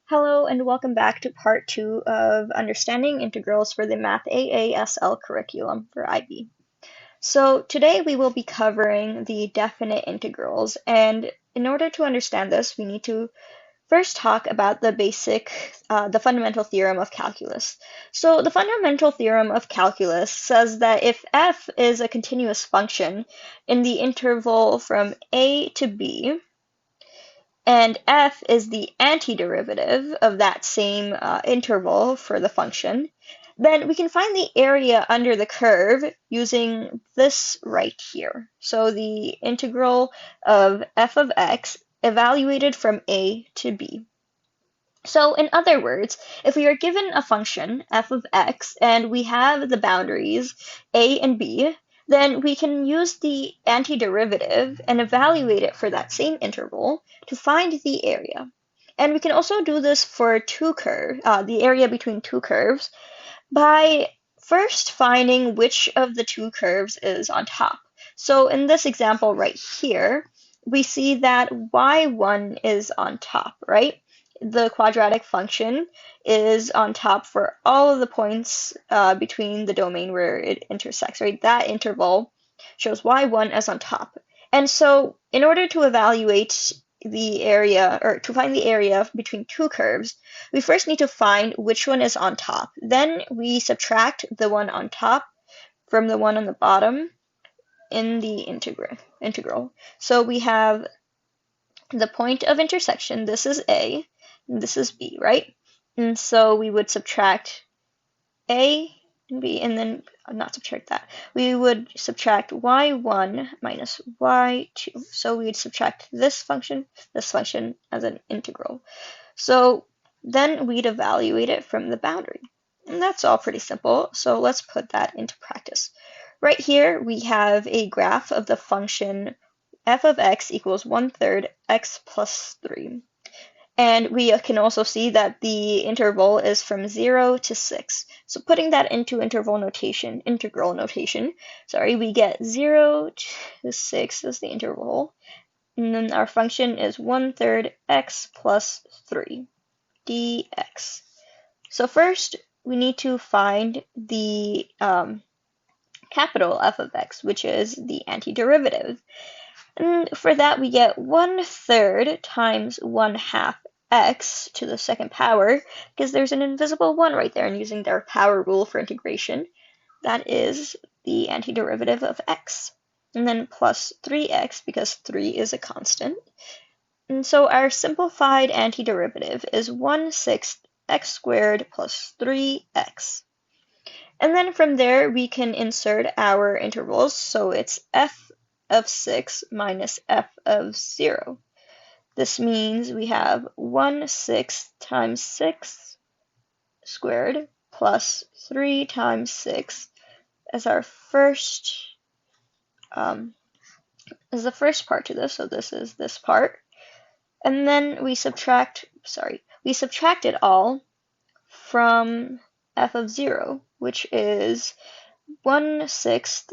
Hello and welcome back to part 2 of Understanding Integrals for the Math AASL curriculum for IB. So today we will be covering the definite integrals, and in order to understand this, we need to first talk about the fundamental theorem of calculus. So the fundamental theorem of calculus says that if f is a continuous function in the interval from a to b, and f is the antiderivative of that same interval for the function, then we can find the area under the curve using this right here. So the integral of f of x evaluated from a to b. So in other words, if we are given a function f of x and we have the boundaries a and b, then we can use the antiderivative and evaluate it for that same interval to find the area. And we can also do this for the area between two curves, by first finding which of the two curves is on top. So in this example right here, we see that y1 is on top, right? The quadratic function is on top for all of the points between the domain where it intersects, right? That interval shows y1 as on top. And so in order to evaluate the area, or to find the area between two curves, we first need to find which one is on top. Then we subtract the one on top from the one on the bottom in the integral. So we have the point of intersection. This is A, and this is B, right? And so we would subtract A and B, and then not subtract that. We would subtract y1 minus y2. So we would subtract this function as an integral. So then we'd evaluate it from the boundary. And that's all pretty simple. So let's put that into practice. Right here, we have a graph of the function f of x equals 1/3 x plus 3. And we can also see that the interval is from 0 to 6. So putting that into integral notation, we get 0 to 6 as the interval. And then our function is 1/3 x plus 3 dx. So first, we need to find the capital f of x, which is the antiderivative. And for that, we get 1/3 times 1/2 x to the second power, because there's an invisible 1 right there, and using their power rule for integration, that is the antiderivative of x. And then plus 3x, because 3 is a constant. And so our simplified antiderivative is 1/6 x squared plus 3x. And then from there, we can insert our intervals. So it's f of 6 minus f of 0. This means we have 1/6 times 6 squared plus 3 times 6 as our first, as the first part to this. So this is this part. And then we subtract it all from f of 0, which is 1/6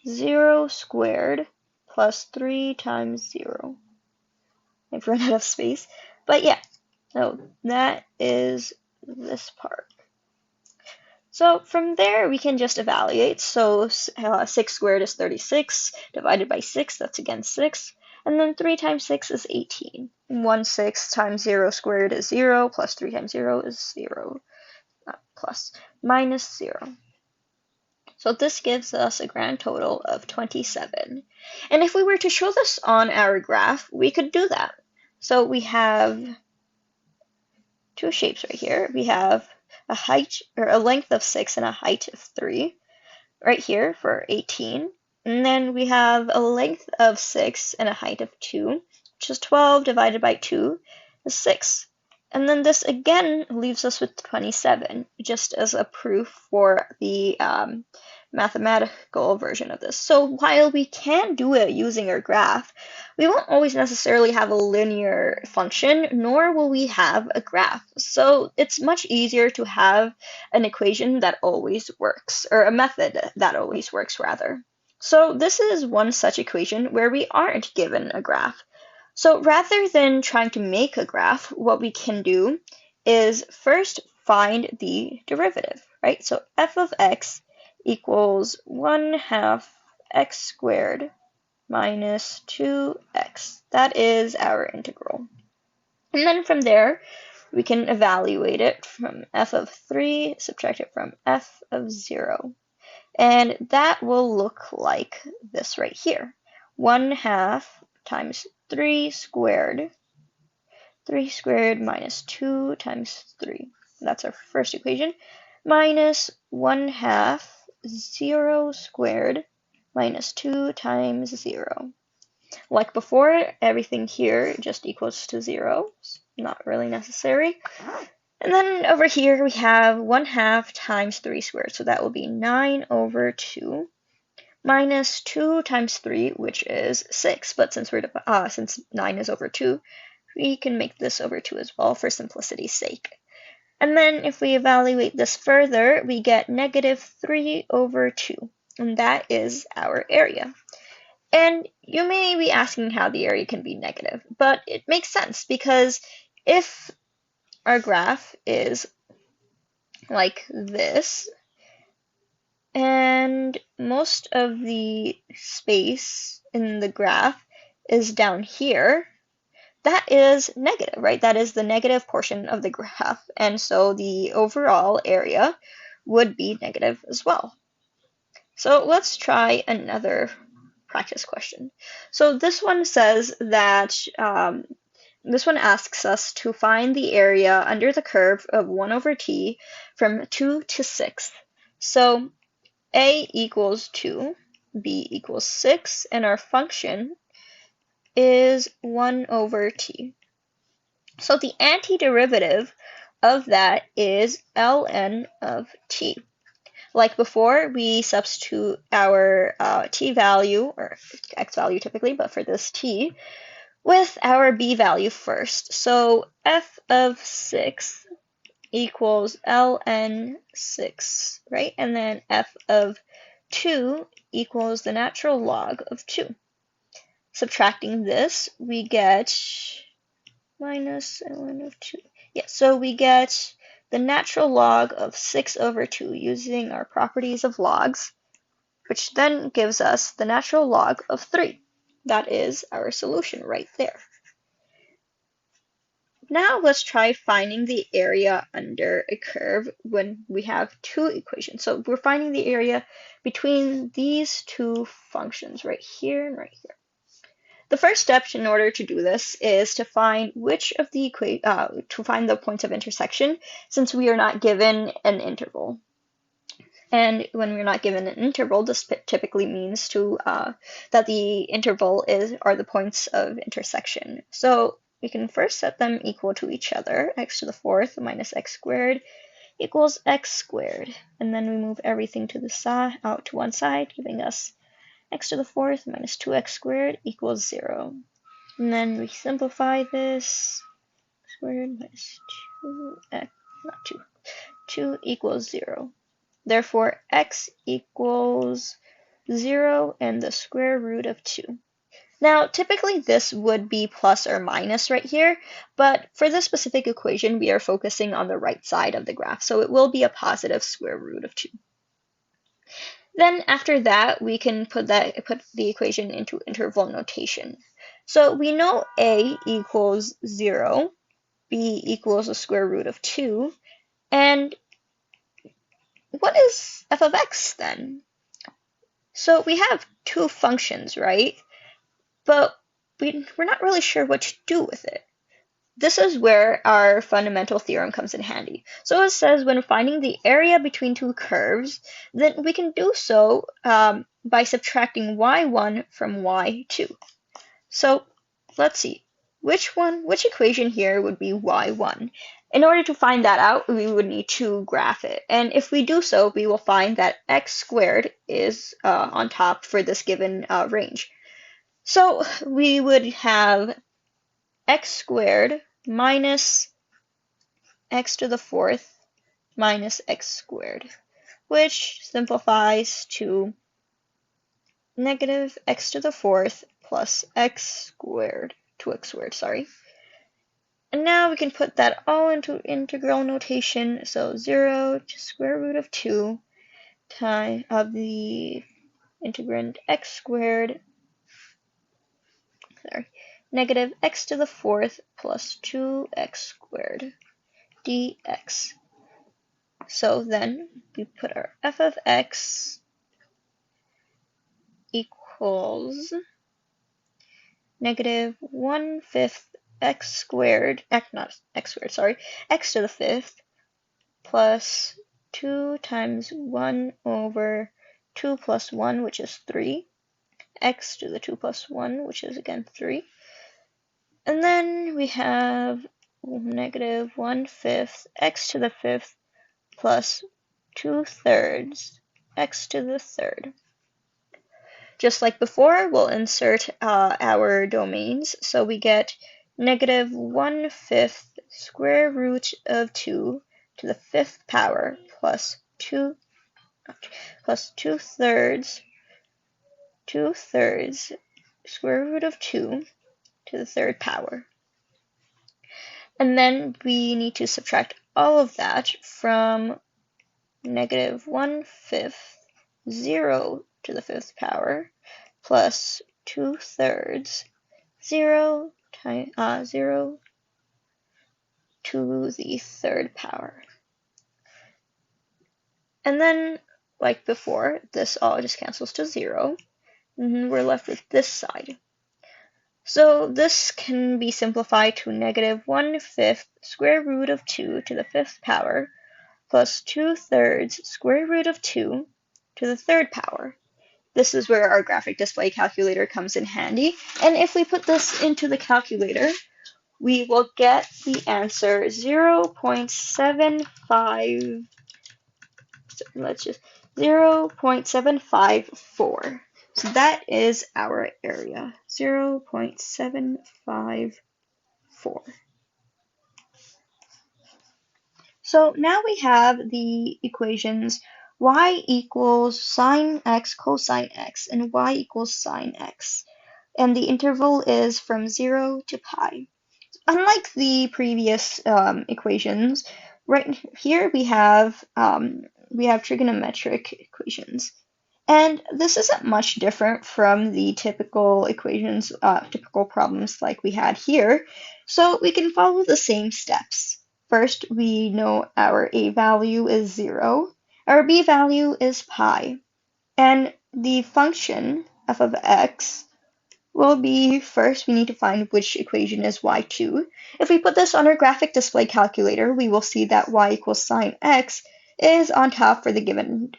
0 squared plus 3 times 0. I've run out of space. But yeah, so that is this part. So from there, we can just evaluate. So 6 squared is 36, divided by 6, that's again 6. And then 3 times 6 is 18. 1/6 times 0 squared is 0, plus 3 times 0 is 0, minus 0. So this gives us a grand total of 27. And if we were to show this on our graph, we could do that. So we have two shapes right here. We have a height, or a length of 6 and a height of 3 right here for 18. And then we have a length of 6 and a height of 2, which is 12 divided by 2 is 6. And then this again leaves us with 27, just as a proof for the mathematical version of this. So while we can do it using our graph, we won't always necessarily have a linear function, nor will we have a graph. So it's much easier to have an equation that always works, or a method that always works, rather. So this is one such equation where we aren't given a graph. So rather than trying to make a graph, what we can do is first find the derivative, right? So f of x equals 1/2 x squared minus 2x. That is our integral. And then from there, we can evaluate it from f of 3, subtract it from f of 0. And that will look like this right here. 1/2 times 3 squared minus 2 times 3. That's our first equation. Minus 1/2 0 squared minus 2 times 0. Like before, everything here just equals to 0. Not really necessary. And then over here we have 1/2 times 3 squared. So that will be 9/2 minus 2 times 3, which is 6. But since 9 is over 2, we can make this over 2 as well for simplicity's sake. And then if we evaluate this further, we get negative 3/2. And that is our area. And you may be asking how the area can be negative, but it makes sense because if our graph is like this, and most of the space in the graph is down here, that is negative, right? That is the negative portion of the graph, and so the overall area would be negative as well. So let's try another practice question. So this one says that this one asks us to find the area under the curve of 1/t from 2 to 6. So a equals 2, b equals 6, and our function is 1/t. So the antiderivative of that is ln of t. Like before, we substitute our t value, or x value typically, but for this t, with our b value first. So f of 6 equals ln 6, right? And then f of 2 equals the natural log of 2. Subtracting this, we get minus ln of 2. Yeah, so we get the natural log of 6/2 using our properties of logs, which then gives us the natural log of 3. That is our solution right there. Now let's try finding the area under a curve when we have two equations. So we're finding the area between these two functions right here and right here. The first step in order to do this is to find which of the to find the points of intersection, since we are not given an interval. And when we're not given an interval, this typically means that the interval are the points of intersection. So we can first set them equal to each other. X to the fourth minus x squared equals x squared. And then we move everything to the side, out to one side, giving us x to the fourth minus 2x squared equals 0. And then we simplify this. Squared minus 2x, not 2. 2 equals 0. Therefore, x equals 0 and the square root of 2. Now, typically this would be plus or minus right here, but for this specific equation, we are focusing on the right side of the graph, so it will be a positive square root of 2. Then after that, we can put the equation into interval notation. So we know a equals 0, b equals the square root of 2, and what is f of x then? So we have two functions, right? But we're not really sure what to do with it. This is where our fundamental theorem comes in handy. So it says when finding the area between two curves, then we can do so by subtracting y1 from y2. So let's see, which equation here would be y1? In order to find that out, we would need to graph it. And if we do so, we will find that x squared is on top for this given range. So we would have x squared minus x to the fourth minus x squared, which simplifies to negative x to the fourth plus x squared 2x squared, sorry. And now we can put that all into integral notation. So 0 to square root of 2 times of the integrand x squared, sorry, negative x to the fourth plus 2x squared dx. So then we put our f of x equals negative 1/5 x squared, not x squared, sorry, x to the fifth plus 2 times 1 over 2 plus 1, which is 3, x to the 2 plus 1, which is again 3. And then we have negative 1/5 x to the fifth plus 2/3 x to the third. Just like before, we'll insert our domains. So we get negative 1/5 square root of 2 to the fifth power plus 2/3 square root of 2 to the third power. And then we need to subtract all of that from negative 1/5 0 to the fifth power plus 2/3 0 to the third power. And then, like before, this all just cancels to 0. And we're left with this side. So this can be simplified to negative 1/5 square root of 2 to the fifth power plus 2/3 square root of 2 to the third power. This is where our graphic display calculator comes in handy. And if we put this into the calculator, we will get the answer 0.75, let's just 0.754. So that is our area, 0.754. So now we have the equations y equals sine x cosine x and y equals sine x. And the interval is from 0 to pi. Unlike the previous equations, right here we have trigonometric equations. And this isn't much different from the typical equations, typical problems like we had here. So we can follow the same steps. First, we know our a value is 0, our b value is pi, and the function f of x will be, first we need to find which equation is y2. If we put this on our graphic display calculator, we will see that y equals sine x is on top for the given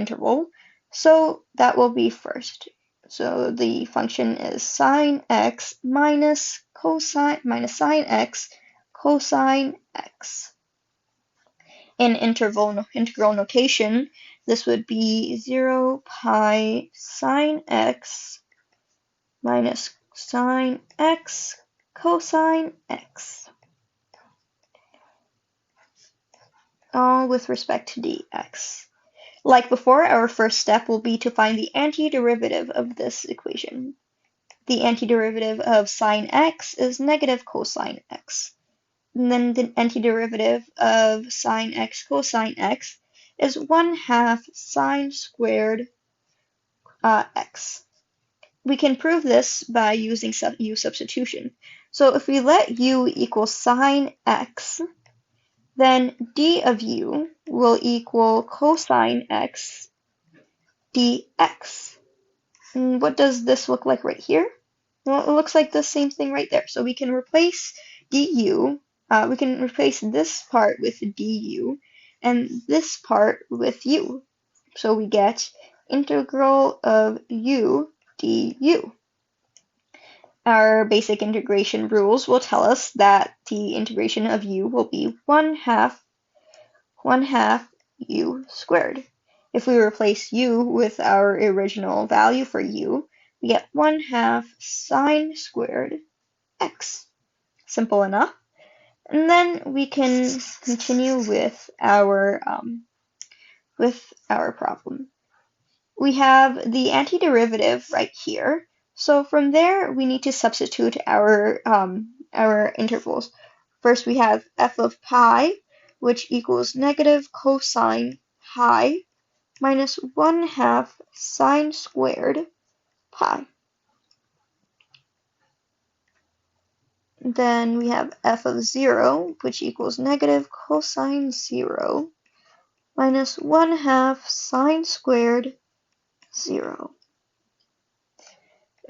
interval. So that will be first. So the function is sine x minus sine x cosine x. In integral notation, this would be 0 pi sine x minus sine x cosine x, all with respect to dx. Like before, our first step will be to find the antiderivative of this equation. The antiderivative of sine x is negative cosine x. And then the antiderivative of sine x cosine x is 1/2 sine squared x. We can prove this by using u substitution. So if we let u equal sine x, then d of u will equal cosine x dx. And what does this look like right here? Well, it looks like the same thing right there. So we can replace du, we can replace this part with du and this part with u. So we get integral of u du. Our basic integration rules will tell us that the integration of u will be 1/2 u squared. If we replace u with our original value for u, we get 1/2 sine squared x. Simple enough. And then we can continue with our problem. We have the antiderivative right here. So from there, we need to substitute our intervals. First, we have f of pi, which equals negative cosine pi minus 1/2 sine squared pi. Then we have f of 0, which equals negative cosine 0 minus 1/2 sine squared 0.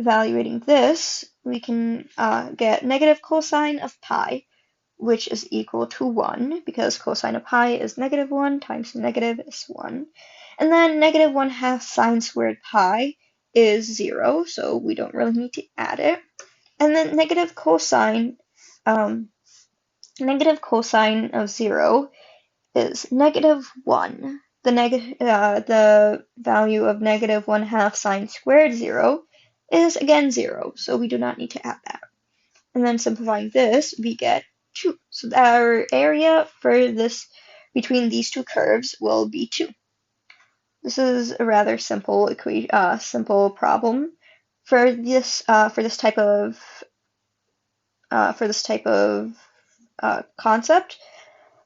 Evaluating this, we can get negative cosine of pi, which is equal to 1, because cosine of pi is negative 1 times negative is 1. And then negative 1/2 sine squared pi is 0, so we don't really need to add it. And then negative cosine of 0 is negative 1. The value of negative 1/2 sine squared 0 is again 0, so we do not need to add that. And then simplifying this, we get 2. So our area for this between these two curves will be 2. This is a rather simple simple problem for this type of concept,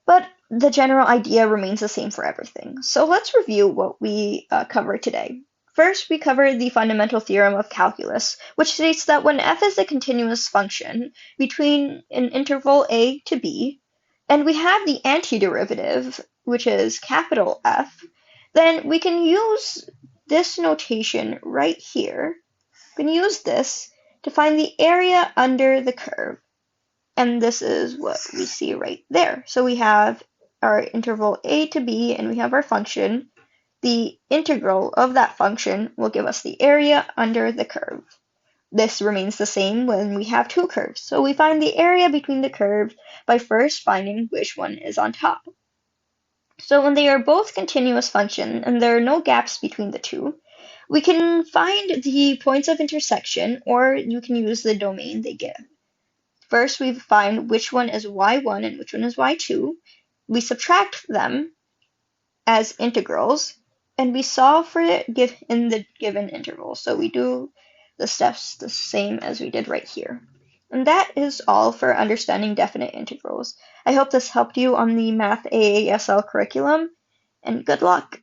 but the general idea remains the same for everything. So let's review what we covered today. First, we covered the fundamental theorem of calculus, which states that when f is a continuous function between an interval a to b, and we have the antiderivative, which is capital F, then we can use this notation right here. We can use this to find the area under the curve. And this is what we see right there. So we have our interval a to b, and we have our function. The integral of that function will give us the area under the curve. This remains the same when we have two curves. So we find the area between the curves by first finding which one is on top. So when they are both continuous functions and there are no gaps between the two, we can find the points of intersection, or you can use the domain they give. First, we find which one is y1 and which one is y2. We subtract them as integrals, and we solve for it in the given interval. So we do the steps the same as we did right here. And that is all for understanding definite integrals. I hope this helped you on the Math AASL curriculum, and good luck!